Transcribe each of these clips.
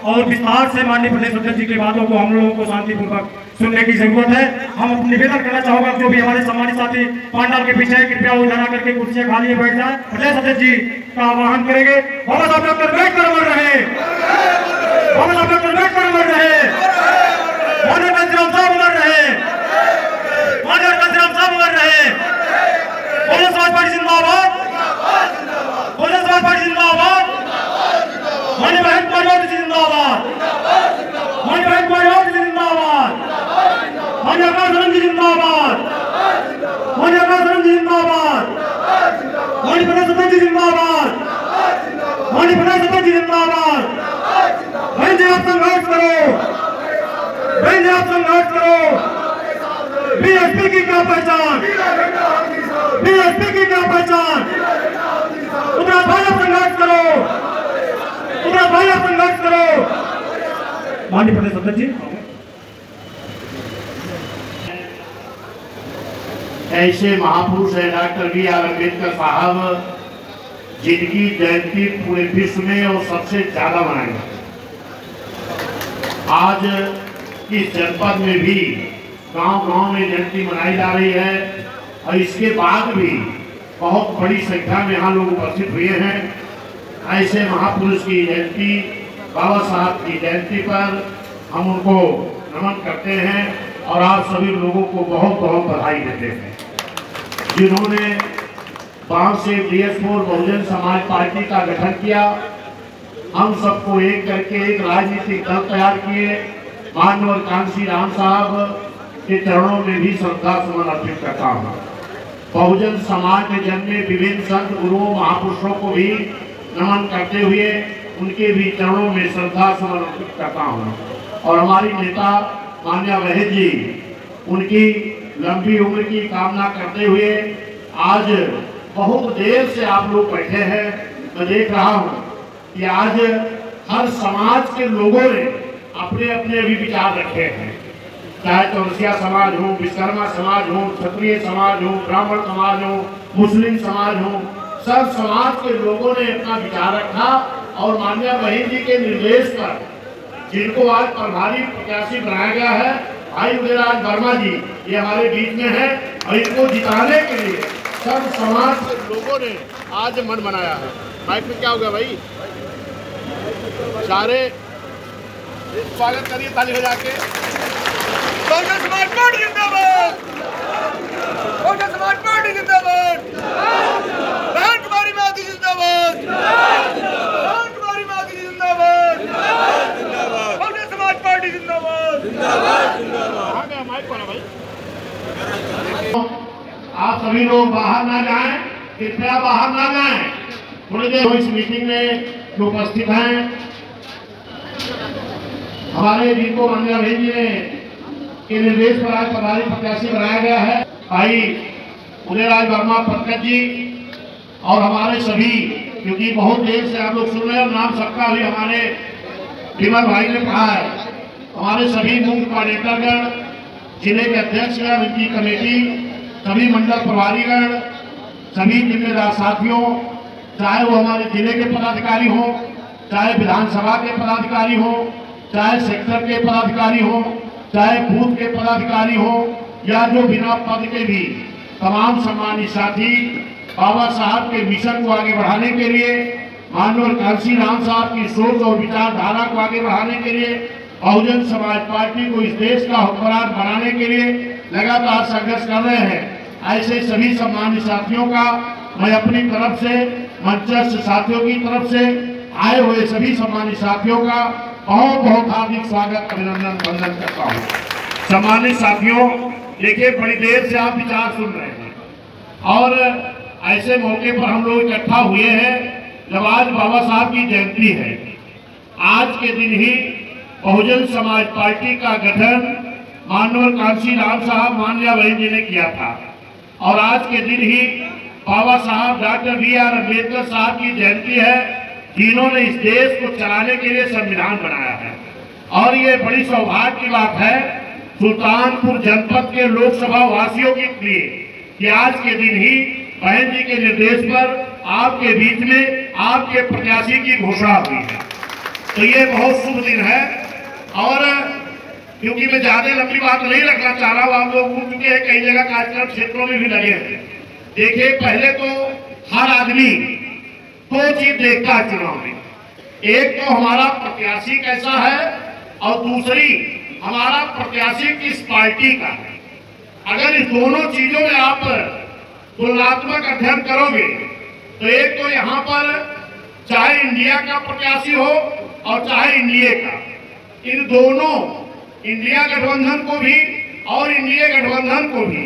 और विस्तार से माननीय प्रदेश अध्यक्ष जी की बातों को हम लोगों को शांतिपूर्वक सुनने की जरूरत है। हम निवेदन करना चाहूंगा जो भी हमारे सम्मानित साथी पांडाल के पीछे कृपया वो जरा करके कुर्सियां खाली है बैठ जाए। प्रदेश अध्यक्ष जी का आह्वान करेंगे। बाबा साहब डॉक्टर अम्बेडकर अमर रहे, बाबा साहब डॉक्टर अम्बेडकर अमर रहे, माननीय कांशीराम साहब अमर रहे, माननीय कांशीराम साहब अमर रहे। बहुजन समाज पार्टी जिंदाबाद, बहुजन समाज पार्टी जिंदाबाद, माननीय बहन कुमारी जिंदाबाद, माननीय बहन कुमारी जिंदाबाद, माननीय आकाश जी जिंदाबाद, माननीय आकाश जी जिंदाबाद, माननीय प्रदेश अध्यक्ष जिंदाबाद, माननीय प्रदेश अध्यक्ष जिंदाबाद। बहन जी आप संघर्ष करो, बहन जी आप संघर्ष करो। बीएसपी की क्या पहचान, बीएसपी की क्या पहचान। उत्तराखंड भाई आप संघर्ष करो, उत्तराखंड भाई आप संघर्ष करो। माननीय प्रदेश अध्यक्ष जी। ऐसे महापुरुष है डॉक्टर B.R. अम्बेडकर साहब जिनकी जयंती पूरे विश्व में और सबसे ज्यादा मनाई जाती है। आज इस जनपद में भी गांव-गांव में जयंती मनाई जा रही है और इसके बाद भी बहुत बड़ी संख्या में यहाँ लोग उपस्थित हुए हैं। ऐसे महापुरुष की जयंती, बाबा साहब की जयंती पर हम उनको नमन करते हैं और आप सभी लोगों को बहुत बहुत बधाई देते हैं जिन्होंने बांध से DS4 बहुजन समाज पार्टी का गठन किया। हम सबको एक करके एक राजनीतिक दल तैयार किए। माननीय कांशीराम साहब के चरणों में भी श्रद्धा सुमन अर्पित करता हूँ। बहुजन समाज में जन्मे विभिन्न संत गुरुओं महापुरुषों को भी नमन करते हुए उनके भी चरणों में श्रद्धा सुमन अर्पित करता हूँ। और हमारी नेता मान्या बहन जी, उनकी लंबी उम्र की कामना करते हुए आज बहुत देर से आप लोग बैठे हैं। मैं देख रहा हूँ कि आज हर समाज के लोगों ने अपने अपने भी विचार रखे हैं, चाहे चौरसिया समाज हो, विश्वकर्मा समाज हो, क्षत्रिय समाज हो, ब्राह्मण समाज हो, मुस्लिम समाज हो, सब समाज के लोगों ने अपना विचार रखा। और मान्या बहन जी के निर्देश पर जिनको आज प्रभारी प्रत्याशी बनाया गया है, भाई उदयराज वर्मा जी, ये हमारे बीच में है और इनको जिताने के लिए सब समाज के लोगों ने आज मन बनाया है। माइक में क्या होगा भाई, सारे स्वागत करिए ताली बजा के। बहुजन समाज पार्टी जिंदाबाद, बहुजन समाज पार्टी जिंदाबाद, बहन कुमारी माती जिंदाबाद, बहन कुमारी माती जिंदाबाद, बहुजन समाज पार्टी जिंदाबाद, जिंदाबाद। माइक पर भाई, आप सभी लोग बाहर ना जाएं, कृपया बाहर ना जाएं। थोड़ी देर इस मीटिंग में जो उपस्थित हैं हमारे जिनको मान्या बहन जी ने के निर्देश पर आज प्रभारी प्रत्याशी बनाया गया है, भाई उदयराज वर्मा पंकज जी और हमारे सभी, क्योंकि बहुत देर से आप लोग सुन रहे हैं, नाम सबका भी हमारे विमल भाई ने कहा है, हमारे सभी मुख्य कोऑर्डिनेटरगण, जिले के अध्यक्षगण, इनकी कमेटी, सभी मंडल प्रभारीगण, सभी जिम्मेदार साथियों, चाहे वो हमारे जिले के पदाधिकारी हो, चाहे विधानसभा के पदाधिकारी हो, चाहे सेक्टर के पदाधिकारी हो, चाहे बूथ के पदाधिकारी हो, या जो बिना पद के भी तमाम सम्मानित साथी, बाबा साहब के मिशन को आगे बढ़ाने के लिए, माननीय कांशीराम साहब की सोच और विचारधारा को आगे बढ़ाने के लिए, बहुजन समाज पार्टी को इस देश का हुक्मरान बनाने के लिए लगातार संघर्ष कर रहे हैं। ऐसे सभी सम्मानित साथियों का मैं अपनी तरफ से, मंचस्थ साथियों की तरफ से, आए हुए सभी सम्मानित साथियों का बहुत बहुत हार्दिक स्वागत, अभिनंदन, वंदन करता हूँ। सम्मानित साथियों, देखिए बड़ी देर से आप विचार सुन रहे हैं और ऐसे मौके पर हम लोग इकट्ठा हुए हैं जब आज बाबा साहब की जयंती है। आज के दिन ही बहुजन समाज पार्टी का गठन माननीय कांशीराम साहब मान्या बहन जी ने किया था और आज के दिन ही बाबा साहब डॉक्टर B.R. अम्बेडकर साहब की जयंती है, जिन्होंने इस देश को चलाने के लिए संविधान बनाया है। और ये बड़ी सौभाग्य की बात है सुल्तानपुर जनपद के लोकसभा वासियों के लिए कि आज के दिन ही बहन जी के निर्देश पर आपके बीच में आपके प्रत्याशी की घोषणा हुई है। तो ये बहुत शुभ दिन है। और क्योंकि मैं ज्यादा लंबी बात नहीं रखना चाह रहा हूँ, आप लोग घूम चुके हैं, कई जगह कार्यक्रम क्षेत्रों में भी लगे हैं। देखिए, पहले तो हर आदमी दो चीज देखता है चुनाव में, एक तो हमारा प्रत्याशी कैसा है और दूसरी हमारा प्रत्याशी किस पार्टी का है। अगर इस दोनों चीजों में आप तुलनात्मक अध्ययन करोगे तो एक तो यहाँ पर चाहे इंडिया का प्रत्याशी हो और चाहे एनडीए का, इन दोनों इंडिया गठबंधन को भी और एनडीए गठबंधन को भी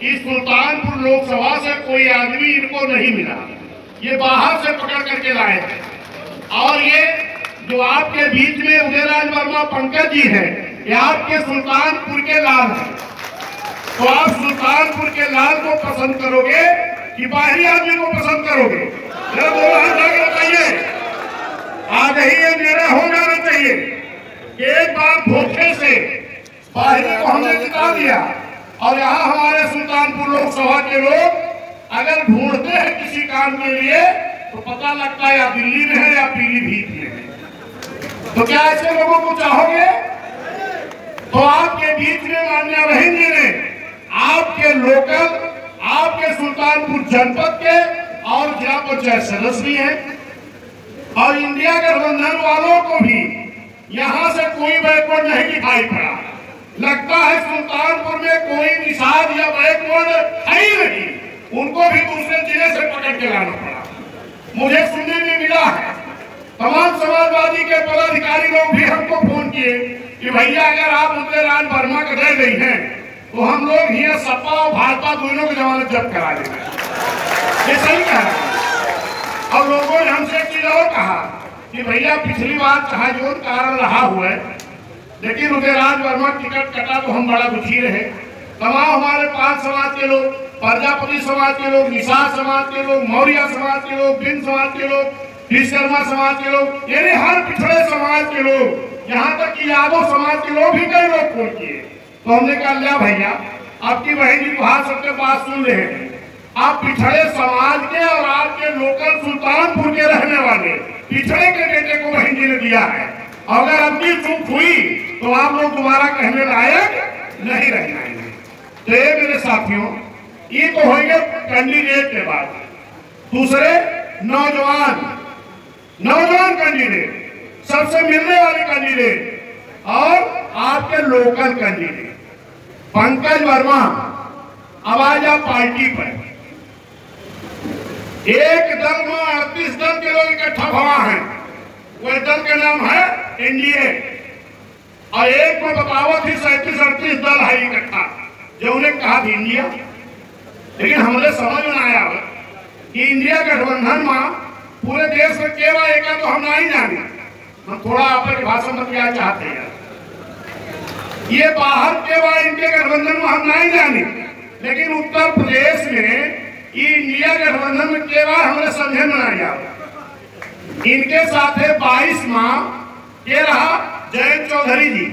इस सुल्तानपुर लोकसभा से कोई आदमी इनको नहीं मिला, ये बाहर से पकड़ करके लाए हैं। और ये जो आपके बीच में उदयराज वर्मा पंकज जी हैं, ये आपके सुल्तानपुर के लाल हैं। तो आप सुल्तानपुर के लाल को पसंद करोगे कि बाहरी आदमी को पसंद करोगे? मेरा दो हाथ आगे बताइए। आज ही ये निर्णय हो जाना चाहिए। एक बार धोखे से बाहरी को हमने जिता दिया और यहाँ हमारे सुल्तानपुर लोकसभा के लोग अगर ढूंढते हैं किसी काम के लिए तो पता लगता है या दिल्ली में है या पीलीभीत में है। तो क्या ऐसे लोगों को चाहोगे? तो आपके बीच में मान्या बहन जी ने आपके लोकल, आपके सुल्तानपुर जनपद के और जिला पंचायत सदस्य भी हैं और इंडिया गठबंधन वालों को भी यहाँ से कोई बैकवर्ड नहीं दिखाई पड़ा। लगता है सुल्तानपुर में कोई निषाद या बैकवर्ड है ही नहीं, उनको भी दूसरे जिले से पकड़ के लाना पड़ा। मुझे सुनने में मिला है तमाम समाजवादी के पदाधिकारी लोग भी हमको फोन किए कि भैया अगर आप उदयराज वर्मा को दे गई हैं तो हम लोग यहाँ सपा और भाजपा दोनों की जमानत जब्त करा देंगे। ये सही कहा। और लोगों ने हमसे एक चीज और कहा कि भैया पिछली बार चाहे जो कारण रहा हुआ है, लेकिन उदयराज वर्मा टिकट कटा तो हम बड़ा दुखी रहे। तमाम हमारे पांच समाज के लोग, प्रजापति समाज के लोग, निषाद समाज के लोग, मौर्य समाज के लोग, बिंद समाज के लोग, विश्वकर्मा समाज के लोग, यानी हर पिछड़े समाज के लोग, यहाँ तक कि यादव समाज के लोग भी कई लोग फोन किए। तो हमने कहा लिया भैया, आपकी बहन जी वहां सबके बात सुन रहे हैं, आप पिछड़े समाज के और आपके लोकल सुल्तानपुर के रहने वाले पिछड़े के बेटे को बहन जी ने दिया है। अगर अपनी चूक हुई तो आप लोग दोबारा कहने लायक नहीं रह जाएंगे। तो ये मेरे साथियों, ये तो होंगे कैंडिडेट के बाद। दूसरे नौजवान कैंडिडेट, सबसे मिलने वाले कैंडिडेट और आपके लोकल कैंडिडेट पंकज वर्मा आवाज आप पार्टी पर। एक दल में 38 दल के लोग इकट्ठा हुआ है, वह दल का नाम है एनडीए, और एक में बतावत ही 37-38 दल है इकट्ठा जो उन्हें कहा थी इंडिया। लेकिन हमारे समझ में आया कि इंडिया गठबंधन में पूरे देश में केवल एक तो हम नहीं जाने, हम थोड़ा आपके भाषण में क्या चाहते हैं, ये बाहर केवल इंडिया गठबंधन में हम नहीं जाने, लेकिन उत्तर प्रदेश में इंडिया गठबंधन में केवल हमारे समझे में नहीं आया। इनके साथ 22 माह के रहा जयंत चौधरी जी,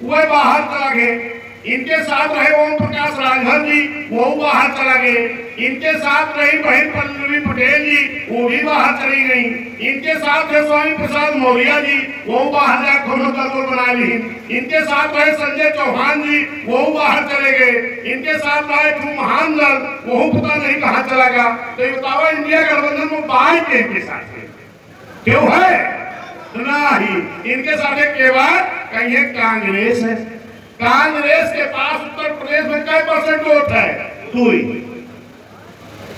वह बाहर चला गए। इनके साथ रहे ओम प्रकाश राजभर जी, वो बाहर चला गए। इनके साथ रही बहन पल्लवी पटेल जी, वो भी बाहर चली गई। इनके साथ रहे स्वामी प्रसाद मौर्य जी, वो बाहर जाकर दोनों दल बना ली। इनके साथ रहे संजय चौहान जी, वो बाहर चले गए। इनके साथ रहे महान दल, वो पता नहीं कहाँ चला गया। तो ये बताओ इंडिया गठबंधन में बाहर के इनके साथ क्यों है? नहीं, इनके साथ केवल कहीं कांग्रेस है। कांग्रेस के पास उत्तर प्रदेश में कई % वोट है? 2।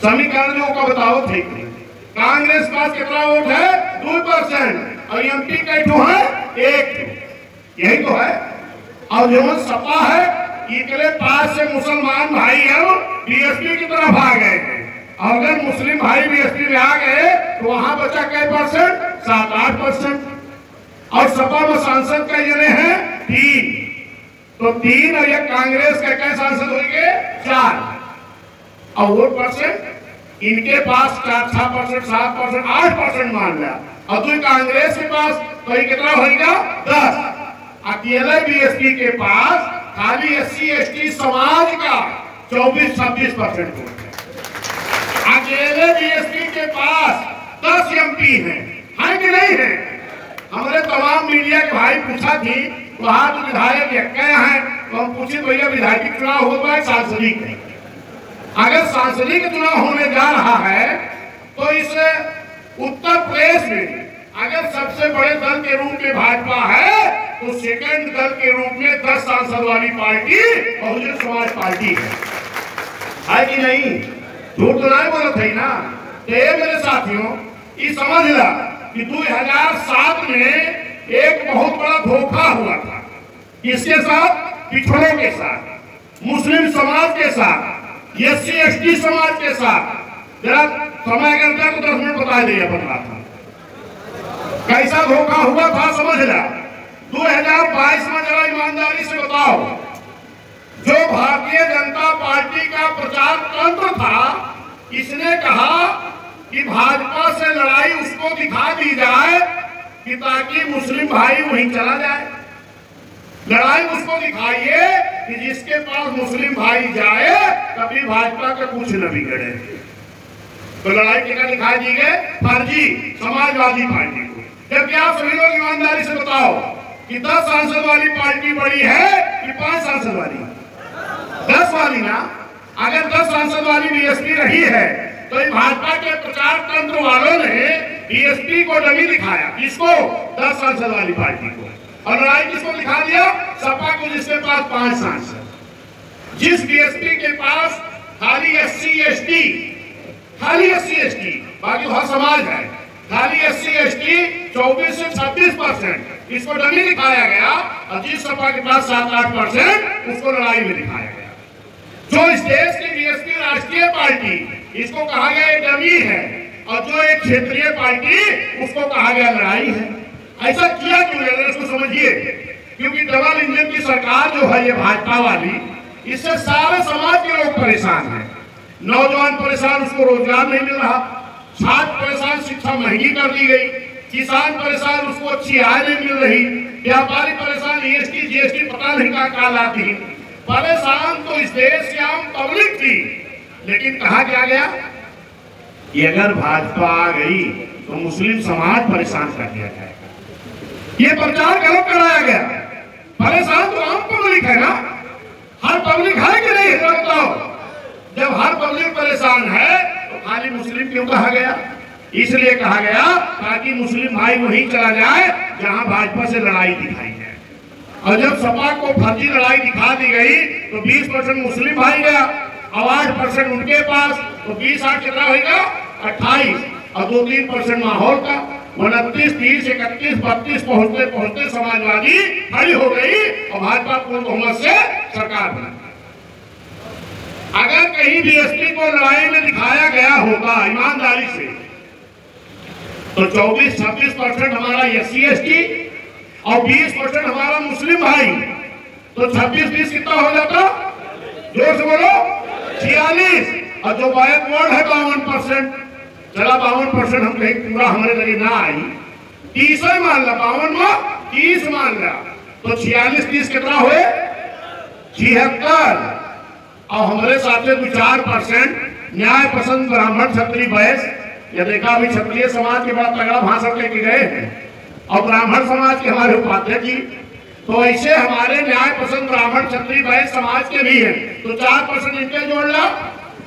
समीकरणों का बताओ ठीक है। कांग्रेस के पास कितना वोट है? 2%। और एमपी का तो है 1। यही तो है। और जो सपा है, इनके पास से मुसलमान भाई है बीएसपी की तरफ आ गए हैं। अगर मुस्लिम भाई बीएसपी में आ गए तो वहां बचा कई %? 7-8%। और सपा में सांसद का ये है 3, तो 3 और ये कांग्रेस के कई सांसद होंगे? 4। और वोट % इनके पास 4-6%, 7%, 8% मान लिया। और तो कांग्रेस के पास तो ये कितना होगा? 10। अकेले बीएसपी के पास खाली SC/ST समाज का 24-26% वोट है। अकेले बीएसपी के पास 10 MP हैं, है कि नहीं है? हमारे तमाम मीडिया के भाई पूछा थी वहां तो विधायक क्या है, तो हम पूछे भैया विधायक चुनाव होगा है सांसदी का? अगर सांसदी का चुनाव होने जा रहा है तो इस उत्तर प्रदेश में अगर सबसे बड़े दल के रूप में भाजपा है तो सेकंड दल के रूप में 10 सांसद वाली पार्टी बहुजन समाज पार्टी है कि नहीं? झूठ तो नहीं बोला था ना। तो मेरे साथियों ये समझ ला कि 2007 में एक बहुत बड़ा धोखा हुआ था। किसके साथ? पिछड़ों के साथ, मुस्लिम समाज के साथ, SC/ST समाज के साथ। जरा समय करता तो 10 मिनट बता दिया बन रहा था कैसा धोखा हुआ था, समझ ला। 2022 में जरा ईमानदारी से बताओ, जो भारतीय जनता पार्टी का प्रचार तंत्र था, इसने कहा कि भाजपा से लड़ाई उसको दिखा दी जाए कि ताकि मुस्लिम भाई वहीं चला जाए। लड़ाई उसको दिखाइए कि जिसके पास मुस्लिम भाई जाए कभी भाजपा का कुछ न बिगड़े। तो लड़ाई क्या दिखाई दी गई? फर्जी समाजवादी पार्टी को। जबकि आप सभी लोग ईमानदारी से बताओ कि 10 सांसद वाली पार्टी बड़ी है कि 5 सांसद वाली? 10 वाली ना। अगर 10 सांसद वाली बीएसपी रही है तो भाजपा के प्रचार तंत्र वालों ने बीएसपी को डमी दिखाया। किसको? 10 सांसद वाली पार्टी को। और लड़ाई किसको दिखा दिया? सपा को, जिसके पास 5 सांसद। जिस बीएसपी के पास खाली SC/ST, बाकी हर समाज है, खाली SC/ST 24 से 26%, इसको डमी दिखाया गया। और जिस सपा के पास 7-8%, उसको लड़ाई में दिखाया गया। जो इस देश की बीएसपी राष्ट्रीय पार्टी, इसको कहा गया ये डमी है, और जो एक क्षेत्रीय पार्टी, उसको कहा गया लड़ाई है। ऐसा किया क्यों है इसको समझिए। क्योंकि डबल इंजन की सरकार जो है ये भाजपा वाली, इससे सारे समाज के लोग परेशान हैं। नौजवान परेशान, उसको रोजगार नहीं मिल रहा। छात्र परेशान, शिक्षा महंगी कर दी गई। किसान परेशान, उसको अच्छी आय नहीं मिल रही। व्यापारी परेशान, EST GST पता नहीं क्या लाती। परेशान तो इस देश की आम पब्लिक थी। लेकिन कहा क्या गया कि अगर भाजपा आ गई तो मुस्लिम समाज परेशान कर दिया जाएगा। ये प्रचार गलत कराया गया। परेशान तो आम पब्लिक है ना। हर पब्लिक है कि नहीं? बताओ। जब हर पब्लिक परेशान है तो खाली मुस्लिम क्यों कहा गया? इसलिए कहा गया ताकि मुस्लिम भाई वहीं चला जाए जहां भाजपा से लड़ाई दिखाई जाए। और जब सपा को फर्जी लड़ाई दिखा दी गई तो 20% मुस्लिम भाई गया और 8% उनके पास, तो 20-8 कितना होगा? 28। और 2-3% माहौल का 29, 30, 31, 32 पहुंचते पहुंचते समाजवादी खड़ी हो गई और भाजपा पूर्ण बहुमत से सरकार बना। अगर कहीं बीएसपी को लड़ाई में दिखाया गया होगा ईमानदारी से, तो 24-26% हमारा SC/ST और 20% हमारा मुस्लिम भाई, तो 26-20 कितना हो जाता? जोर से बोलो। 46। और जो बैकवर्ड है 52%, चला 52% हम कहीं पूरा हमारे लगे ना आई, 30 मान ला, 52 में 30 मान ला, तो 46-30 कितना हुए? 76। और हमारे साथ 4% न्याय पसंद ब्राह्मण क्षत्रिय वैश्य। ये देखा अभी क्षत्रिय समाज के बड़ा तगड़ा भाषण लेके गए हैं और ब्राह्मण समाज के हमारे उपाध्यक्ष जी, तो ऐसे हमारे न्याय पसंद ब्राह्मण क्षत्रिय वैश्य समाज के भी हैं। तो 4% इनके जोड़ ला,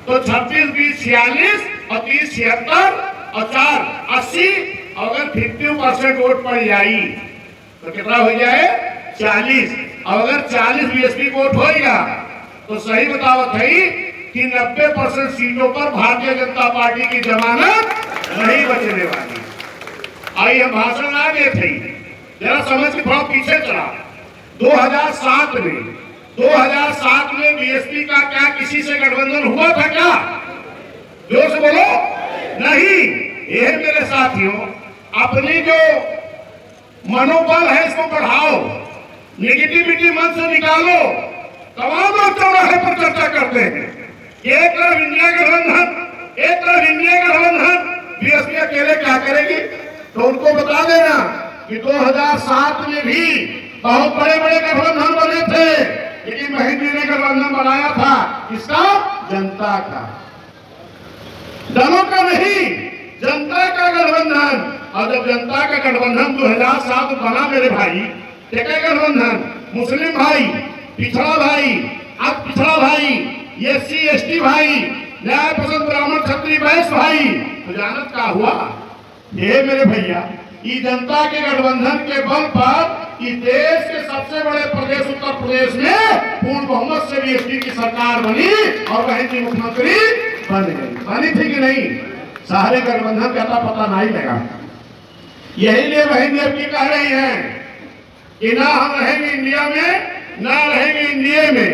तो 26, 20, 46 और 30, 76 और 4, 80। अगर 50% वोट पड़ जाए तो कितना हो जाए? 40। और अगर 40 बीएसपी वोट होगा तो सही बतावत है कि 90% सीटों पर भारतीय जनता पार्टी की जमानत नहीं बचने वाली। आई हम भाषण आ गए थे, जरा समझ के थोड़ा पीछे चला। 2007 में बीएसपी का क्या किसी से गठबंधन हुआ था क्या? जोर से बोलो। नहीं। यह मेरे साथियों, अपनी जो मनोबल है इसको बढ़ाओ, नेगेटिविटी मन से निकालो। तमाम लोग चौराहे पर चर्चा करते हैं, एक तरफ इंडिया गठबंधन, एक तरफ इंडिया गठबंधन, बीएसपी अकेले क्या करेगी? तो उनको बता देना कि 2007 में भी बहुत बड़े बड़े गठबंधन बने थे, लेकिन महेंद्र ने गठबंधन बनाया था, इसका जनता का, दलों का नहीं। जनता का गठबंधन। और जब जनता का गठबंधन 2007 बना मेरे भाई, क्या गठबंधन, मुस्लिम भाई, पिछड़ा भाई, अब पिछड़ा भाई, SC ST भाई, न्याय पसंद ब्राह्मण क्षत्रिय वैश्य भाई, तो जानत का हुआ ये मेरे भैया, ये जनता के गठबंधन के बल पर इस देश के सबसे बड़े प्रदेश उत्तर प्रदेश में पूर्ण बहुमत से भी ST की सरकार बनी और बहन जी मुख्यमंत्री बन गई। बनी थी कि नहीं? सारे गठबंधन का पता नहीं लगा। यही लिए बहन जी अब की कह रही हैं कि ना हम रहेंगे इंडिया में, ना रहेंगे इंडिया में,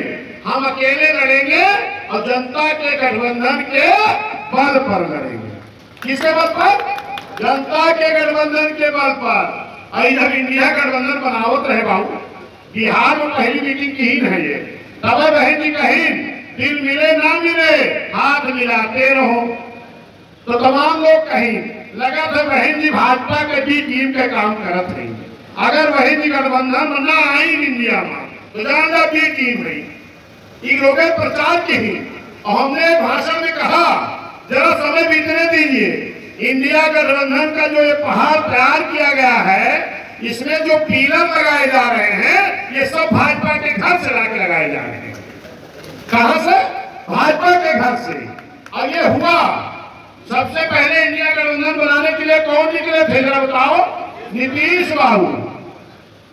हम अकेले लड़ेंगे और जनता के गठबंधन के बल पर लड़ेंगे। किसके बल पर? जनता के गठबंधन के बल पर। जब इंडिया गठबंधन बनावत रहे बाबू, बिहार में पहली मीटिंग की ही है ये, तब बहन जी कहीं दिल मिले ना मिले हाथ मिलाते रहो, तो तमाम लोग कहीं लगा था बहन जी भाजपा के भी टीम के काम करत रही। अगर बहन जी गठबंधन ना आई इंडिया में तो जानना भी टीम रही लोग प्रचार की ही। और हमने भाषण में कहा जरा समय बीतने दीजिए, इंडिया गठबंधन का जो ये पहाड़ तैयार किया गया है, इसमें जो पिलर लगाए जा रहे हैं ये सब भाजपा के घर से लाके लगाए जा रहे हैं। कहां से? भाजपा के घर से। और ये हुआ सबसे पहले इंडिया गठबंधन बनाने के लिए कौन निकले थे जरा बताओ? नीतीश बाबू।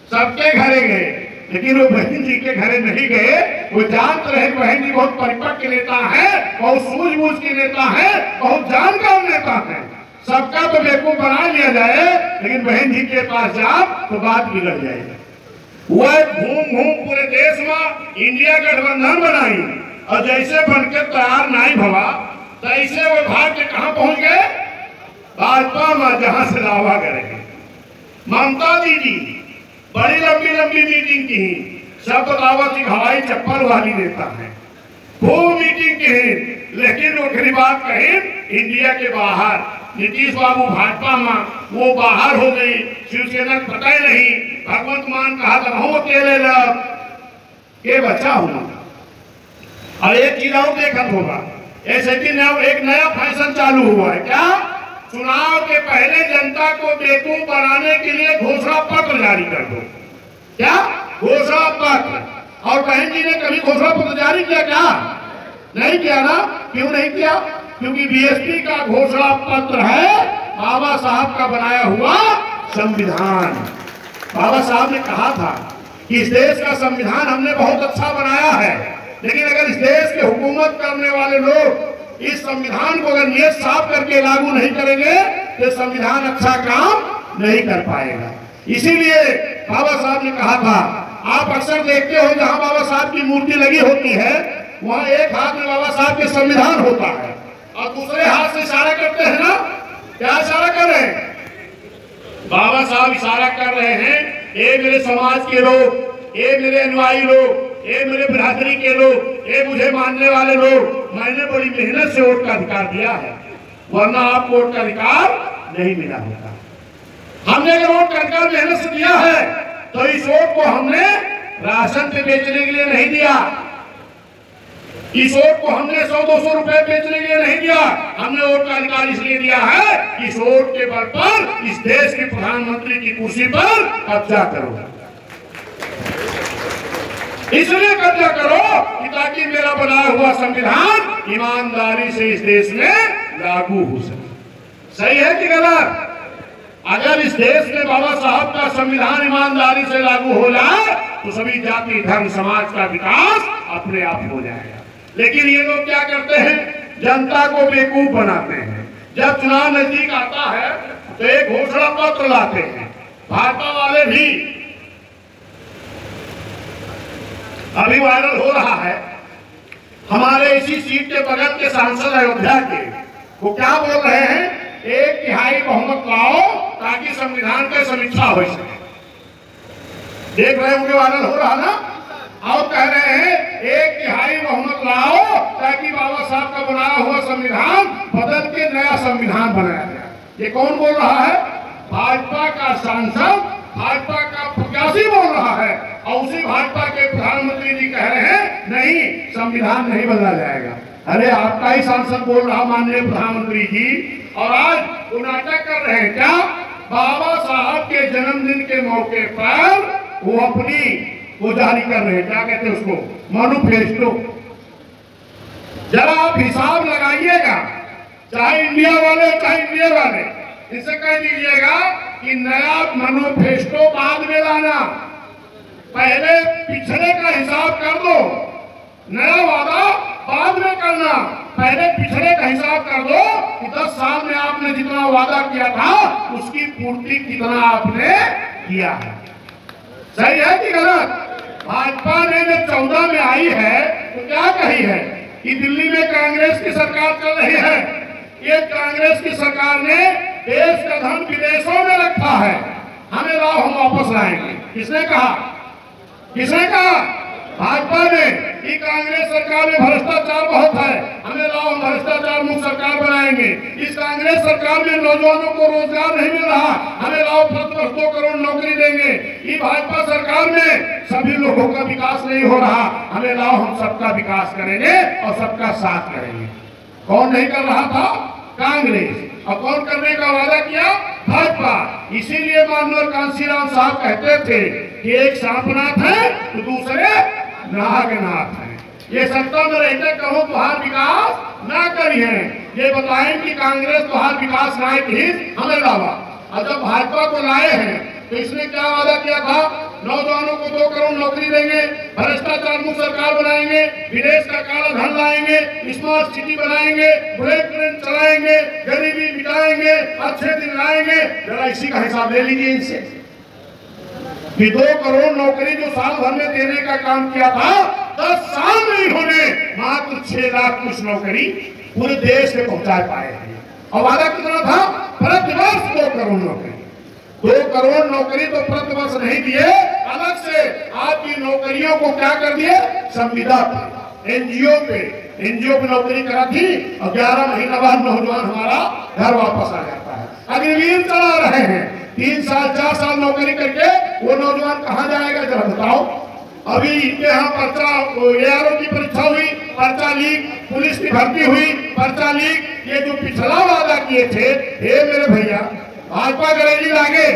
सबके घरे गए, लेकिन वो बहन जी के घरे नहीं गए। वो जानते रहे बहन जी बहुत परिपक्व नेता है, बहुत सूझबूझ के नेता है, बहुत जानकार नेता है। सबका तो बेवकूफ बना लिया जाए, लेकिन बहन जी के पास जाओ तो बात बिगड़ जाएगी। वह घूम घूम पूरे देश में इंडिया गठबंधन बनाई और जैसे बनकर तैयार नहीं भवा तैसे वो भाग के कहां पहुंच गए? भाजपा में, जहां से दावा करेंगे। ममता दीदी बड़ी लंबी लंबी मीटिंग की, सब बतावत हवाई चप्पल वाली नेता है, खूब मीटिंग की, लेकिन वो बात कही इंडिया के बाहर। नीतीश बाबू भाजपा में, वो बाहर हो गई, शिवसेना पता ही नहीं। भगवंत मान कहा था हो अकेले के बचा हुआ। और एक चीज और देखा होगा, ऐसे दिन एक नया फैशन चालू हुआ है। क्या? चुनाव के पहले जनता को बेवकूफ बनाने के लिए घोषणा पत्र जारी कर दो। क्या? घोषणा पत्र। और बहन जी ने कभी घोषणा पत्र जारी किया? क्या नहीं किया ना? क्यों नहीं किया? क्योंकि BSP का घोषणा पत्र है बाबा साहब का बनाया हुआ संविधान। बाबा साहब ने कहा था कि इस देश का संविधान हमने बहुत अच्छा बनाया है, लेकिन अगर इस देश के हुकूमत करने वाले लोग इस संविधान को अगर नियत साफ करके लागू नहीं करेंगे तो संविधान अच्छा काम नहीं कर पाएगा। इसीलिए बाबा साहब ने कहा था, आप अक्सर देखते हो जहां बाबा साहब की मूर्ति लगी होती है वहां एक हाथ में बाबा साहब के संविधान होता है और दूसरे हाथ से इशारा करते हैं ना। क्या इशारा कर रहे हैं? बाबा साहब इशारा कर रहे हैं, ये मेरे समाज के लोग, ये मेरे अनुयायी लोग, ये मेरे बिरादरी के लोग, ये मुझे मानने वाले लोग, मैंने बड़ी मेहनत से वोट का अधिकार दिया है, वरना आपको वोट का अधिकार नहीं मिला होता। हमने अगर वोट का अधिकार मेहनत से दिया है तो इस वोट को हमने राशन पे बेचने के लिए नहीं दिया, इस वोट को हमने 100-200 रुपए बेचने के लिए नहीं दिया। हमने वोट का अधिकार इसलिए दिया है इस वोट के बल पर इस देश के प्रधानमंत्री की कुर्सी पर कब्जा करो, इसलिए कब्जा करो कि ताकि मेरा बनाया हुआ संविधान ईमानदारी से इस देश में लागू हो सके। सही है कि गलत? अगर इस देश में बाबा साहब का संविधान ईमानदारी से लागू हो जाए तो सभी जाति धर्म समाज का विकास अपने आप हो जाएगा। लेकिन ये लोग क्या करते हैं? जनता को बेवकूफ बनाते हैं। जब चुनाव नजदीक आता है तो एक घोषणा पत्र लाते हैं। भाजपा वाले भी अभी वायरल हो रहा है, हमारे इसी सीट के बगल के सांसद अयोध्या के, वो क्या बोल रहे हैं? 1/3 बहुमत लाओ ताकि संविधान की समीक्षा हो सके। देख रहे होंगे वायरल हो रहा ना। और कह रहे हैं 1/3 बहुमत लाओ ताकि बाबा साहब का बनाया हुआ संविधान बदल के नया संविधान बनाया जाए। ये कौन बोल रहा है? भाजपा का सांसद, भाजपा का प्रत्याशी बोल रहा है। और उसी भाजपा के प्रधानमंत्री जी कह रहे हैं नहीं, संविधान नहीं बदला जाएगा। अरे आपका ही सांसद बोल रहा माननीय प्रधानमंत्री जी, और आज वो नाटक कर रहे हैं। क्या? बाबा साहब के जन्मदिन के मौके पर वो अपनी वो जारी कर रहे हैं, क्या कहते हैं उसको, मैनिफेस्टो। जरा आप हिसाब लगाइएगा, चाहे इंडिया वाले चाहे इंडिया वाले, इसे कह दीजिएगा कि नया मैनिफेस्टो बाद में लाना, पहले पिछले का हिसाब कर दो। नया वादा बाद में करना, पहले पिछले का हिसाब कर दो कि 10 साल में आपने जितना वादा किया था उसकी पूर्ति कितना आपने किया है। सही है कि गलत? भाजपा ने जब 14 में आई है तो क्या कही है कि दिल्ली में कांग्रेस की सरकार चल रही है, ये कांग्रेस की सरकार ने देश का धन विदेशों में रखा है, हमें लाओ हम वापस लाएंगे। किसने कहा? किसने कहा? भाजपा ने। कि कांग्रेस सरकार में भ्रष्टाचार बहुत है, हमें लाओ हम भ्रष्टाचार मुक्त सरकार बनाएंगे। इस कांग्रेस सरकार में नौजवानों को रोजगार नहीं मिल रहा, हमें लाओ प्रतिवर्ष 2 करोड़ नौकरी देंगे। ये भाजपा सरकार में सभी लोगों का विकास नहीं हो रहा, हमें लाओ हम सबका विकास करेंगे और सबका साथ करेंगे। कौन नहीं कर रहा था? कांग्रेस। और कौन करने का वादा किया? भाजपा। इसीलिए माननीय कांशीराम साहब कहते थे कि एक सांपनाथ है तो दूसरे नागनाथ है। ये सत्ता में रहते कहो तुहार विकास ना करिए, ये बताएं कि कांग्रेस तुहार विकास ना की हमें लावा। और जब भाजपा को लाए हैं तो इसने क्या वादा किया था? नौजवानों को 2 करोड़ नौकरी देंगे, भ्रष्टाचार मुक्त सरकार बनाएंगे, विदेश का काला धन लाएंगे, स्मार्ट सिटी बनाएंगे, बुलेट ट्रेन चलाएंगे, गरीबी मिटाएंगे, अच्छे दिन लाएंगे। जरा इसी का हिसाब ले लीजिए इनसे कि 2 करोड़ नौकरी जो साल भर में देने का काम किया था 10 साल में इन्होंने मात्र 6 लाख कुछ नौकरी पूरे देश में पहुंचा पाए हैं। और वादा कितना था? प्रतिवर्ष 2 करोड़ नौकरी। 2 करोड़ नौकरी तो प्रतिवर्ष नहीं दिए, अलग से आपकी नौकरियों को क्या कर दिए? संविदा पे, एनजीओ पे नौकरी करा थी और 11 महीना बाद नौजवान हमारा घर वापस आ जाता है। अग्निवीर चला रहे हैं, 3 साल 4 साल नौकरी करके वो नौजवान कहाँ जाएगा? जरा बताओ। अभी इनके यहाँ पर्चा ARO की परीक्षा हुई, पर्चा लीक, पुलिस की भर्ती हुई, पर्चा लीक। ये जो पिछला वादा किए थे, हे मेरे भैया, भाजपा का रैली लागे,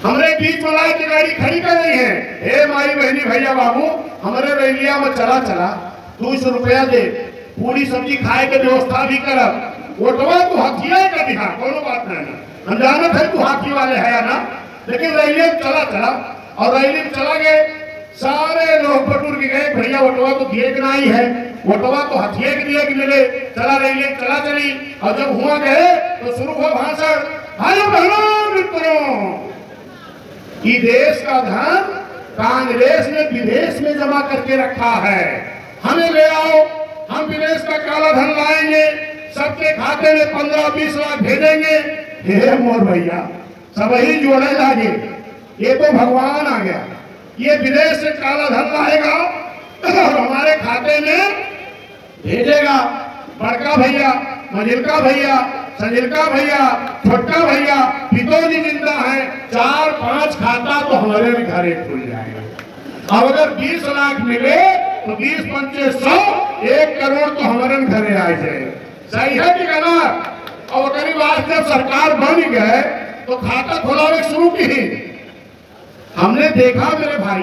हमारे बीच मलाई की गाड़ी खड़ी कर रही है, हे माई बहनी भैया बाबू, हमारे रैलिया में चला 200 रुपया दे, पूरी सब्जी खाए के व्यवस्था भी करब। वोटवा तो हथिया का दिखा, कोनो बात नहीं, हम जानत है तू हाथी वाले है या ना, लेकिन रैली में चला और रैली में चला गए, सारे लोग बटूर के गए, भैया वोटवा तो दिए कि नहीं है, वोटवा तो हथिया के दिए कि मिले। चला रैली चला चली और जब हुआ गए तो शुरू हुआ भाषण। भाइयों बहनों मित्रों, कि देश का धन कांग्रेस ने विदेश में जमा करके रखा है, हमें ले आओ, हम विदेश का काला धन लाएंगे, सबके खाते में 15-20 लाख भेजेंगे। हे मोर भैया, सब ही जोड़े लागे, ये तो भगवान आ गया, ये विदेश से काला धन लाएगा और हमारे खाते में भेजेगा। बड़का भैया, मझिलका भैया, संजिलका भैया, छोटका भैया, पितौजी जिंदा है, 4-5 खाता तो हमारे भी घरे खुल जाएगा। अब अगर 20 लाख मिले तो 20-25 100, 1 करोड़ तो हमारे घरे आ जाए। सही है कि गलत? और करीब आज जब सरकार बन गए तो खाता खुलावे शुरू की। हमने देखा मेरे भाई,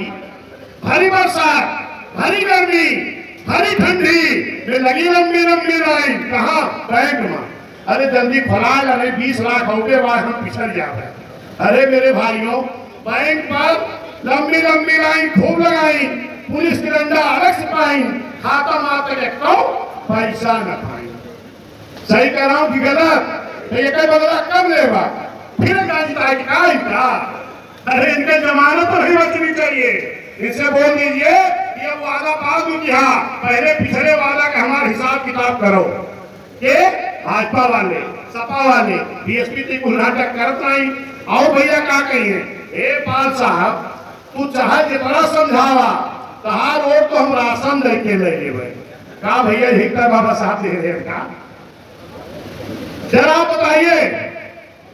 भरी बरसात, भरी गर्मी, भरी ठंडी में लगी लंबी लाइन, कहा? बैंक में। अरे जल्दी फलाल, अरे 20 लाख हो गए, बाद हम पिछड़ जाए। अरे मेरे भाइयों, बैंक पर लंबी लाइन खूब लगाई, पुलिस की डंडा अलग से पाई, खाता मात्र देखो पैसा न पाई। सही कह रहा हूं कि गलत? तो ये बदला कब लेगा? फिर का? अरे इनके जमानत तो नहीं बचनी चाहिए। इनसे बोल दीजिए कि अब वादा बाद में किया, पहले पिछले वादा का हमारा हिसाब किताब करो। ये भाजपा वाले, सपा वाले, बीएसपी को नाटक करत नहीं। आओ भैया क्या कहिए? हे पाल साहब, तू चाहे जितना समझावा, तहार वोट तो हम राशन दे के ले लेवे। का भैया हिक्ता बाबा साहब दे रहे का? जरा बताइए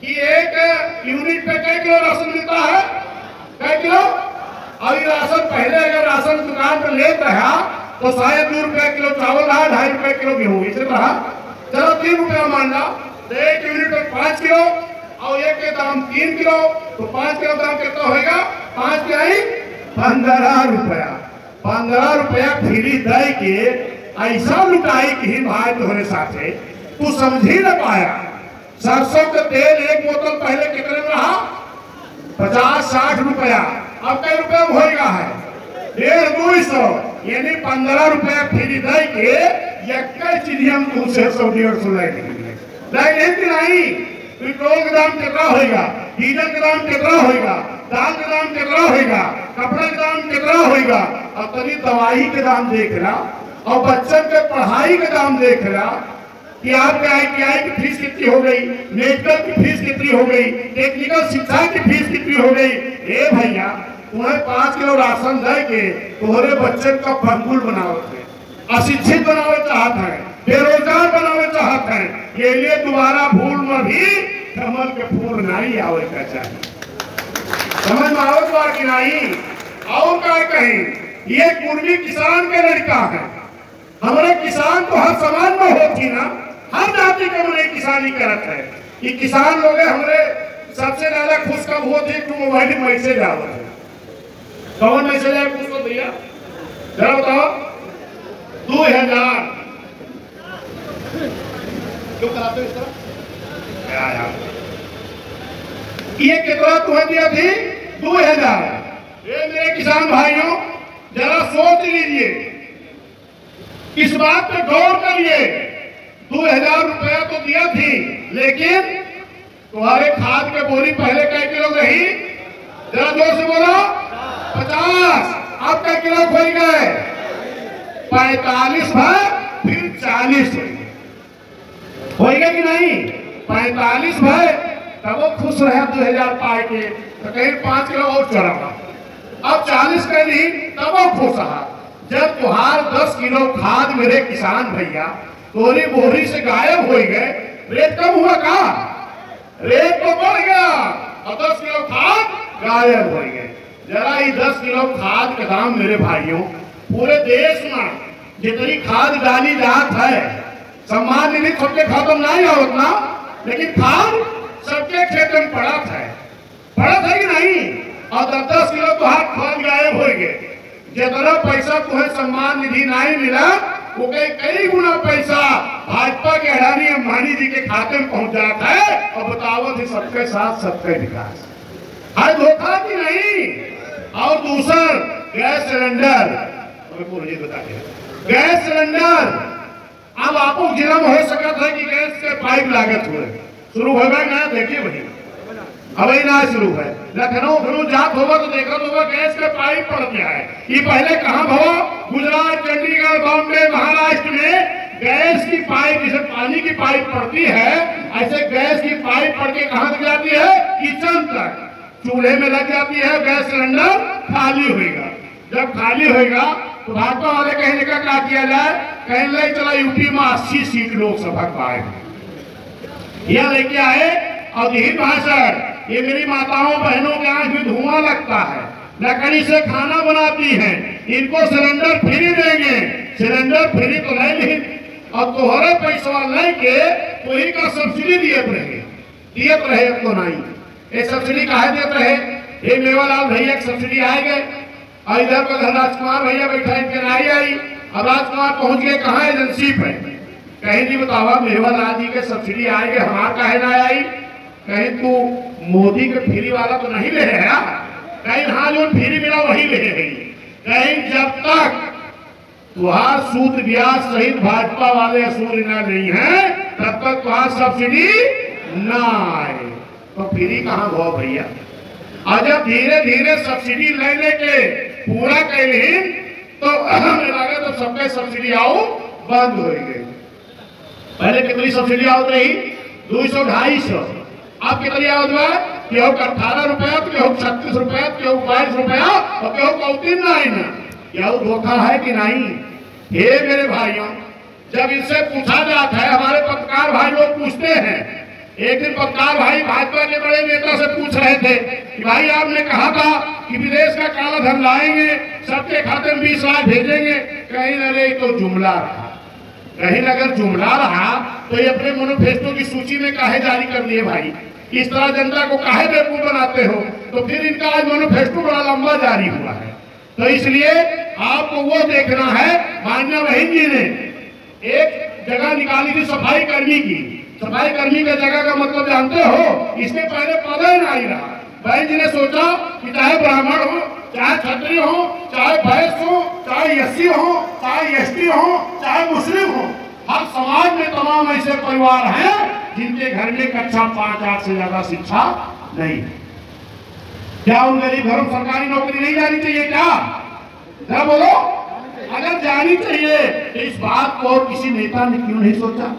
कि 1 यूनिट पे कै किलो राशन मिलता है? कै किलो? अभी राशन पहले अगर राशन दुकान पर लेता है तो शायद 2 रुपया किलो चावल रहा, 2.5 रुपया किलो गेहूं, इसे रहा। चलो 3 रुपया मान लो, तो 1 यूनिट में 5 किलो और एक के दाम 3 किलो, तो 5 किलो दाम कितना होगा? 5 तिहाई 15 रुपया। 15 रुपया फ्री दे के ऐसा लुटाई कि भाई तुम्हारे साथे तू समझ ही न पाया। सरसों का तेल एक बोतल पहले कितने में रहा? 50-60 रुपया, अब कई रुपया में होगा है? 150-200, यानी 15 रुपया फ्री दे के एक चीज हम तुमसे 100-150 लेंगे कि नहीं? पेट्रोल का दाम कितना होगा, डीजल का दाम कितना होगा, दाल का दाम कितना होगा, कपड़े का दाम कितना होगा, और तभी दवाई के दाम देख रहा, और बच्चन के पढ़ाई का दाम देख रहा कि आपके ITI की फीस कितनी हो गई, मेडिकल की फीस कितनी हो गई, टेक्निकल शिक्षा की फीस कितनी हो गई। ए भैया, तुम्हें 5 किलो राशन दे के तुम्हारे बच्चे का पंगुल बनावत है, अशिक्षित बनावे चाहत है, बेरोजगार बनावे चाहत है, ये लिए दोबारा भूल में भी कमल के फूल नहीं आवे का चाहिए। समझ में आवत बा कि नहीं? और क्या कहीं, ये कुर्मी किसान के लड़का है। हमारे किसान तो हर समाज में होती ना, हर जाति के हमारे किसानी करत है। ये किसान लोग हमारे सबसे ज्यादा खुश कब होते हैं? तुम मोबाइल मैसेज आवत है। कौन मैसेज है खुश हो भैया? जरा बताओ। 2000 क्यों कराते हो इस तरह? ये कितना तुम्हें दिया थी? 2000। ये मेरे किसान भाइयों जरा सोच लीजिए, इस बात पे गौर करिए। 2000 रुपया तो दिया थी, लेकिन तुम्हारे खाद के बोरी पहले कई किलो रही? जरा जोर से बोलो। 50। अब कई किलो खोल गए? 45 भाई, फिर 40 होगा कि नहीं? 45 भाई, तब वो खुश रहे 2000 पाए के, तो कहीं 5 किलो और चढ़ा। अब 40 कर ली, तब वो खुश रहा। जब तुहार 10 किलो खाद मेरे किसान भैया तोरी बोरी से गायब हो गए, रेट कम हुआ का? रेट तो बढ़ गया, और 10 किलो खाद गायब हो गए। जरा ये 10 किलो खाद का दाम मेरे भाइयों, पूरे देश में जितनी खाद डाली जात है, सम्मान निधि सबके खातों में नहीं होता ना, लेकिन खाद सबके खेत में पड़त है कि नहीं? और 10 किलो तो हाथ खाद गायब हो गए। जितना पैसा तुम्हें सम्मान निधि नहीं मिला, वो कई गुना पैसा भाजपा के अडानी अंबानी जी के खाते में पहुंच जाता है, और बताओ थी सबके साथ सबके विकास है। धोखा कि नहीं? और दूसरा गैस सिलेंडर, गैस सिलेंडर अब आपको जिला में हो सकता है कि गैस के पाइप लागत हुए शुरू होगा ना? देखिए भाई, अब ही ना शुरू है। लखनऊ जात होगा तो देखा होगा गैस के पाइप पड़ते हैं। ये पहले कहाँ भवा? गुजरात, चंडीगढ़, बॉम्बे, महाराष्ट्र में गैस की पाइप, जैसे पानी की पाइप पड़ती है, ऐसे गैस की पाइप पड़ के कहाँ तक जाती है? किचन तक, चूल्हे में लग जाती है। गैस सिलेंडर खाली होगा। जब खाली होगा तो भाजपा वाले कहीं जगह क्या किया जाए? कहीं ले चला यूपी में 80 सीट लोकसभा पाए, यह लेके आए। और यही भाषण ये मेरी माताओं बहनों के आंख में धुआं लगता है, लकड़ी से खाना बनाती हैं, इनको सिलेंडर फ्री देंगे। सिलेंडर फ्री तो नहीं ली, और तोहरे पैसा लेके वही का सब्सिडी दिए रहे तो नहीं। ये सब्सिडी काहे देते रहे? ये मेवालाल भैया की सब्सिडी आए गए, और इधर को राजकुमार भैया बैठा, इनके नहीं आई। अब राजकुमार पहुंच गए कहाँ? एजेंसी पे। कहीं नहीं बतावा मेवालाल जी के सब्सिडी आए गए, हमार काहे ना आई? कहीं तू मोदी के फ्री वाला तो नहीं ले है? कहीं हाँ जो फ्री मिला वही ले है। कहीं जब तक तुहार सूद ब्याज सहित भाजपा वाले असूल ना नहीं है, तब तक तुहार सब्सिडी ना आए। तो फ्री कहाँ हुआ भैया? और जब धीरे धीरे सब्सिडी लेने के पूरा कैली तो लगा तो सबके सब्सिडी आओ बंद हो गई। पहले कितनी सब्सिडी आवत रही? 200-250। अब कितनी आवत है? केहू 18 रुपया, केहू 36 रुपया, केहू 22 रुपया, और केहू 34 नहीं ना। यह धोखा है कि नहीं? हे मेरे भाइयों, जब इनसे पूछा जाता है, हमारे पत्रकार भाई लोग पूछते हैं। एक दिन पत्रकार भाई भाजपा के बड़े नेता से पूछ रहे थे कि भाई आपने कहा था कि विदेश का काला धन लाएंगे, सबके खाते में 20 लाख भेजेंगे। कहीं न रही तो जुमला रहा। कहीं अगर जुमला रहा तो ये अपने मैनिफेस्टो की सूची में काहे जारी कर लिए भाई? इस तरह जनता को काहे बेवकूफ बनाते हो? तो फिर इनका आज मैनिफेस्टो बड़ा लंबा जारी हुआ है। तो इसलिए आपको वो देखना है। माननीय बहन जी ने एक जगह निकाली थी सफाई कर्मी की। सफाई कर्मी का जगह का मतलब जानते हो? इसके पहले पता ही नहीं रहा। बहन जी ने सोचा कि चाहे ब्राह्मण हो, चाहे क्षत्रिय हो, चाहे वैश्य हो, चाहे एससी हो, चाहे एसटी हो, चाहे मुस्लिम हो, हर समाज में तमाम ऐसे परिवार हैं जिनके घर में कक्षा 5-8 से ज्यादा शिक्षा नहीं। क्या उन गरीब घरों सरकारी नौकरी नहीं जानी चाहिए? क्या बोलो? अगर जानी चाहिए तो इस बात को किसी नेता ने क्यों नहीं सोचा?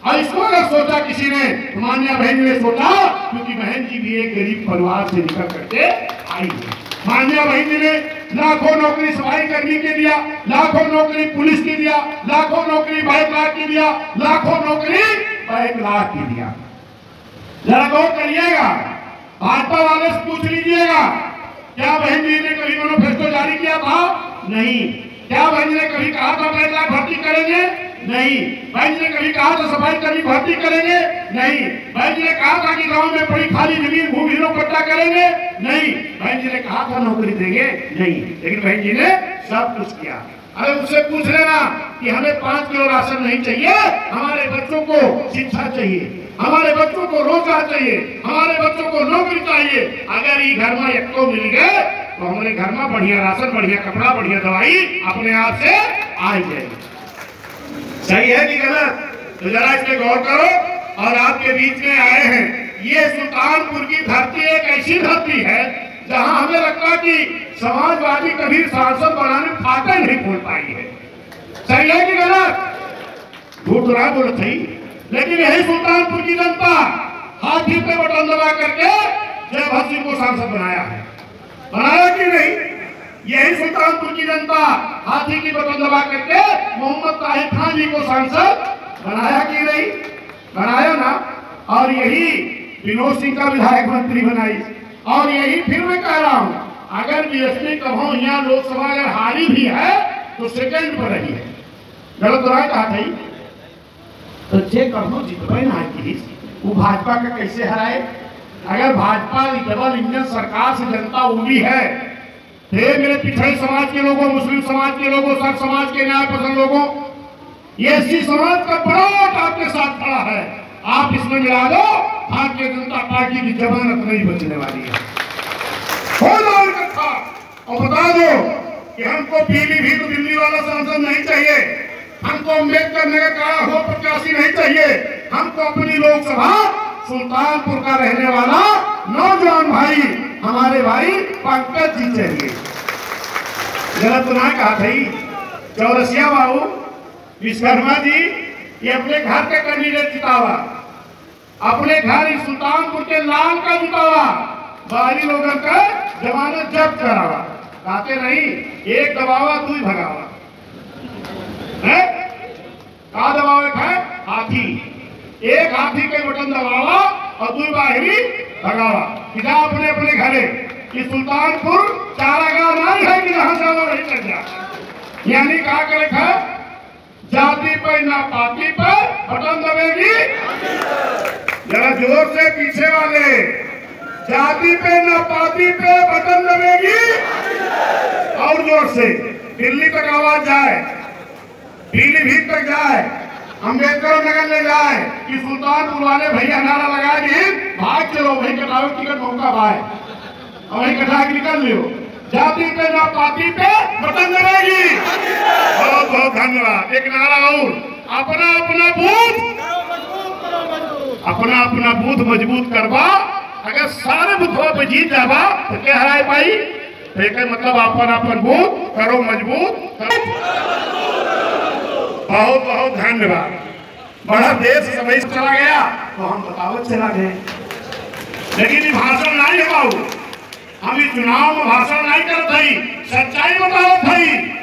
और इसको अगर सोचा किसी ने, तो मान्या बहन जी ने सोचा, क्योंकि बहन जी भी एक गरीब परिवार से निकल करके आई है। मान्या बहन जी ने लाखों नौकरी सफाई कर्मी के दिया, लाखों नौकरी पुलिस की दिया, लाखों नौकरी 22 लाख की दिया, लाखों नौकरी 22 लाख की दिया। जरा गौर करिएगा, भाजपा वाले से पूछ लीजिएगा, क्या बहन जी ने कभी मैनिफेस्टो जारी किया था? नहीं। क्या बहन जी ने कभी कहा था 22 लाख भर्ती करेंगे? नहीं। बहन जी ने कभी कहा था सफाई कर्मी भर्ती करेंगे? नहीं। बहन जी ने कहा था कि गांव में पड़ी खाली जमीन भूमिहीनों पट्टा करेंगे? नहीं। बहन जी ने कहा था नौकरी देंगे? नहीं। लेकिन बहन जी ने सब कुछ किया। अरे उससे पूछ लेना कि हमें 5 किलो राशन नहीं चाहिए, हमारे बच्चों को शिक्षा चाहिए, हमारे बच्चों को रोजगार चाहिए, हमारे बच्चों को नौकरी चाहिए। अगर ये घर में एक तो मिल गए तो हमारे घर में बढ़िया राशन, बढ़िया कपड़ा, बढ़िया दवाई अपने आप से आ जाएगी। सही है कि गलत? तो जरा इस पे गौर करो। और आपके बीच में आए हैं, ये सुल्तानपुर की धरती एक ऐसी धरती है जहां हमें लगता कि समाजवादी कभी सांसद बनाने फाटे नहीं खोल पाई है। सही है कि गलत? झूठ रहा बोल थी, लेकिन यही सुल्तानपुर की जनता हाथी पे बटन दबा करके जय भगत सिंह को सांसद बनाया है। बनाया कि नहीं? यही सुल्तानपुर की जनता हाथी की बटन दबा करके मोहम्मद ताहिर खान जी को सांसद बनाया कि नहीं? बनाया ना। और यही विनोद सिंह का विधायक मंत्री बनाई। और यही फिर मैं कह रहा हूं, अगर बीएसपी कहो यहाँ लोकसभा अगर हारी भी है तो सेकंड पर रही है। गलत तो कहा था तो जे कहो जितबे ना की वो भाजपा का कैसे हराए? अगर भाजपा डबल इंजन सरकार से जनता उड़ी है, मेरे पिछड़े समाज के लोगों, मुस्लिम समाज के लोगों, सब समाज के न्याय पसंद लोगों, ये इसी समाज का बड़ा आपके साथ खड़ा है। आप इसमें मिला दो, भारतीय जनता पार्टी की जमानत नहीं बचने वाली है। और बता दो कि हमको पीलीभीत दिल्ली वाला सांसद नहीं चाहिए, हमको अम्बेडकर नगर का हो प्रत्याशी नहीं चाहिए, हमको अपनी लोकसभा सुल्तानपुर का रहने वाला नौजवान भाई, हमारे भाई पंकज जी चाहिए। गलत तो ना कहा थी? चौरसिया बाबू विश्वकर्मा जी ये अपने घर के कैंडिडेट जितावा, अपने घर इस सुल्तानपुर के लाल का जितावा, बाहरी लोगों का जमानत जब्त करावा। कहते नहीं, एक दबावा दू भगावा है। का दबावे है? हाथी। एक हाथी के बटन दबावा और दू बाहरी भगावा। किया अपने अपने घरे कि सुल्तानपुर चारागाह नहीं है कि जहां जाना वही लग जा। यानी कहा करे था, जाति पर ना पार्टी पर बटन दबेगी। जरा जोर से पीछे वाले, जाति पे ना पार्टी पे बटन दबेगी। और जोर से दिल्ली तक आवाज जाए, पीलीभीत तक जाए, अम्बेडकर नगर ले जाए कि सुल्तानपुर वाले भैया नारा लगा दी, भाग चलो वही कटाओ टिकट मौका भाई और वही कटा के निकल लियो। जाति पे ना पार्टी पे बटन दबेगी। बहुत बहुत धन्यवाद। एक नारा और, अपना अपना बूथ मजबूत करवा। अगर सारे बूथों पे जीत जावा तो क्या हराए पाई? मतलब अपन बूथ करो मजबूत। बहुत बहुत धन्यवाद। बड़ा देश समय चला गया तो हम बतावत चला गए, लेकिन ये भाषण नहीं है बाबू। हम इस चुनाव में भाषण नहीं करते ही, सच्चाई बतावत है।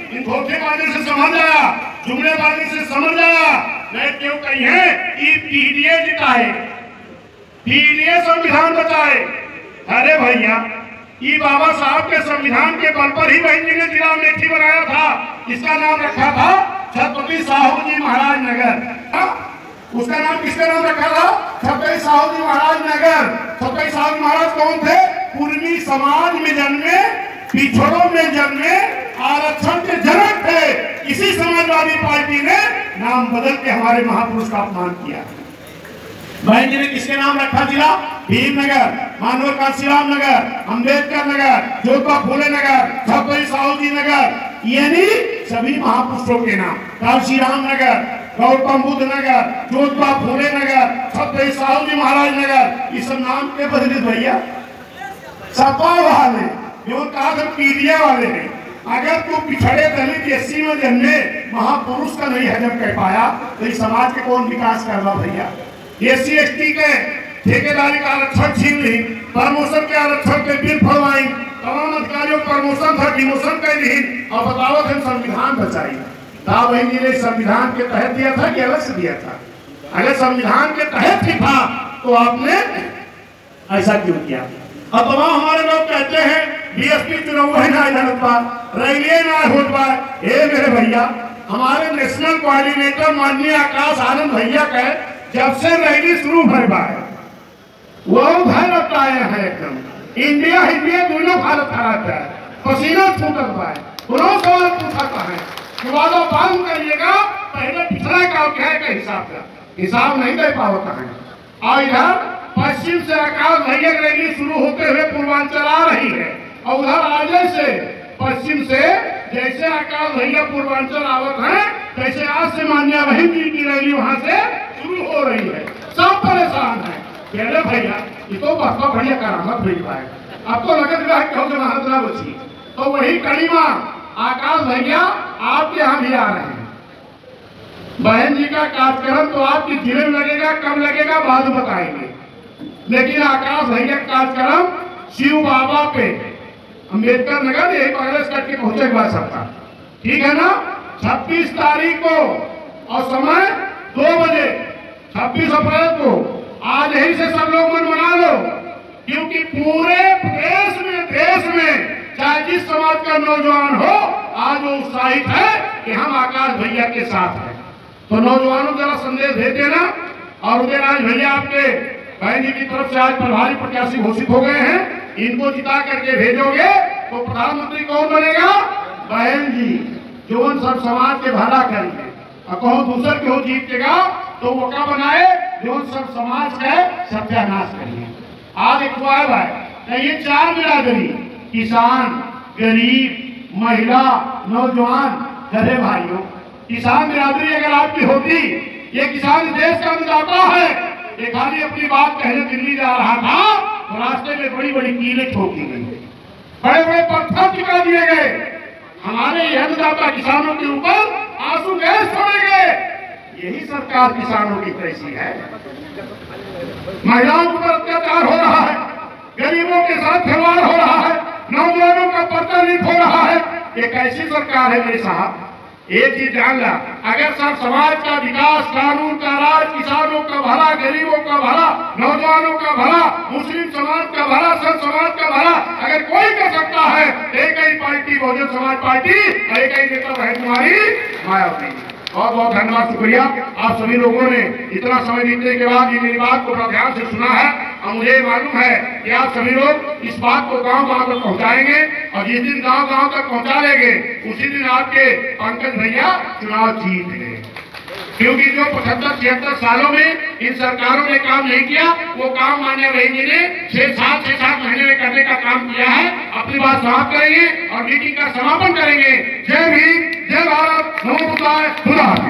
इन धोखेबाजी से समझ आया, जुमलेबाजी से समझ आया। नहीं क्यों कही है ये पीडीए जिताए, पीडीए संविधान बचाए। अरे भैया, ये बाबा साहब के संविधान के बल पर ही बहन जी ने जिला अमेठी बनाया था। इसका नाम रखा था छत्रपति साहू जी महाराज नगर। उसका नाम किसका नाम रखा था? छत्रपति साहू जी महाराज नगर। छत्रपति साहू जी महाराज कौन थे? पूर्वी समाज में जन्मे, पिछड़ों में जन्मे, आरक्षण के जनक थे। इसी समाजवादी पार्टी ने नाम बदल के हमारे महापुरुष का अपमान किया। बहन जी ने किसके नाम रखा जिला? भीमनगर, मानव काशीराम नगर, अंबेडकर नगर, ज्योतिबा फूले नगर, छत्रपति साहू जी नगर, यानी सभी महापुरुषों के नाम। काशीराम नगर, गौतम बुद्ध नगर, ज्योतिबा फूले नगर, छत्रपति साहू जी महाराज नगर, ये सब नाम के बदले भैया सपा वाले जो कहा था पीडिया वाले ने। अगर तू पिछड़े दलित एससी में जन्मे महापुरुष का नहीं हजम कर पाया तो इस समाज के कौन विकास कर रहा भैया? एससी एसटी के ठेकेदारी का आरक्षण छीन ली, प्रमोशन के आरक्षण के बिल फड़वाई, तमाम अधिकारियों प्रमोशन था डिमोशन कर ली, और बताओ हम संविधान बचाई। बहन जी ने संविधान के तहत दिया था कि अलग से दिया था? अगर संविधान के तहत ही था तो आपने ऐसा क्यों किया? अब तमाम हमारे लोग कहते हैं बीएसपी चुनाव है ना इधर रैली ना हो पाए। हे मेरे भैया, हमारे नेशनल कोऑर्डिनेटर माननीय आकाश आनंद भैया का जब से रैली शुरू भर पाए वो घर बताए हैं एकदम इंडिया दोनों भारत खराब है, पसीना छूटत पाए। उन्होंने सवाल पूछा है कि वादा बंद करिएगा, पहले पिछड़ा काम क्या है का हिसाब नहीं दे पाता है। और इधर पश्चिम से आकाश भैया रैली शुरू होते हुए पूर्वांचल आ रही है, और उधर आगे से पश्चिम से जैसे आकाश भैया पूर्वांचल आवत है वैसे आज से मान्या बहन जी की रैली वहां से शुरू हो रही है। सब परेशान है। पहले भैया ये तो बहुत बढ़िया करामत हुई है, अब तो लगत रहा है महाराज ना बची। तो वही कड़ीमा आकाश भैया आपके यहाँ भी आ रहे हैं। बहन जी का कार्यक्रम तो आपके जिले में लगेगा, कब लगेगा बाद में बताएंगे, लेकिन आकाश भैया कार्यक्रम शिव बाबा पे अंबेडकर नगर यही पैलेस करके पहुंचे हुआ सबका, ठीक है ना? 26 तारीख को और समय 2 बजे 26 अप्रैल को। आज यही से सब लोग मन बना लो, क्योंकि पूरे देश में चाहे जिस समाज का नौजवान हो आज वो उत्साहित है कि हम आकाश भैया के साथ हैं। तो नौजवानों को जरा संदेश दे देना। और उदयराज भैया आपके बहन जी की तरफ से आज प्रभारी प्रत्याशी घोषित हो गए हैं, इनको जिता करके भेजोगे तो प्रधानमंत्री कौन बनेगा? बहन जी, जो सब समाज के भला करेंगे। और कहो दूसर के हो जीतेगा तो वो क्या बनाए? जो सब समाज का सत्यानाश करिए। आज एक भाई ये 4 बिरादरी, किसान, गरीब, महिला, नौजवान, गधे भाइयों, किसान बिरादरी अगर आपकी होती, ये किसान देश का अन्नदाता है, ये खाली अपनी बात कहने दिल्ली जा रहा था तो रास्ते में बड़ी बड़ी कीलें ठोकी गई, बड़े बड़े पत्थर टिका दिए गए। हमारे अन्नदाता किसानों के ऊपर आंसू गैस छोड़े गए। यही सरकार किसानों की कैसी है? महिलाओं पर अत्याचार हो रहा है, गरीबों के साथ खिलवाड़ हो रहा है, नौजवानों का पर्चा लीक हो रहा है। ये कैसी सरकार है मेरे साहब? एक चीज जान ला, अगर सब समाज का विकास, कानून का राज, किसानों का भला, गरीबों का भला, नौजवानों का भला, मुस्लिम समाज का भला, सब समाज का भला अगर कोई कर सकता है, एक ही पार्टी बहुजन समाज पार्टी, एक ही नेता है तुम्हारी मायावती। बहुत बहुत धन्यवाद, शुक्रिया। आप सभी लोगों ने इतना समय बीतने के बाद ये मेरी बात को बड़ा ध्यान से सुना है, और मुझे मालूम है कि आप सभी लोग इस बात को गांव-गांव तक पहुंचाएंगे, और जिस दिन गांव-गांव तक पहुंचा लेंगे उसी दिन आपके पंकज भैया चुनाव जीत गए। क्योंकि जो 75-76 सालों में इन सरकारों ने काम नहीं किया, वो काम मान्य बहन जी ने 6-7 महीने में करने का काम किया है। अपनी बात समाप्त करेंगे और मीटिंग का समापन करेंगे। जय भीम, जय भारत, नमो बुद्धाय, खुदा हाफिज।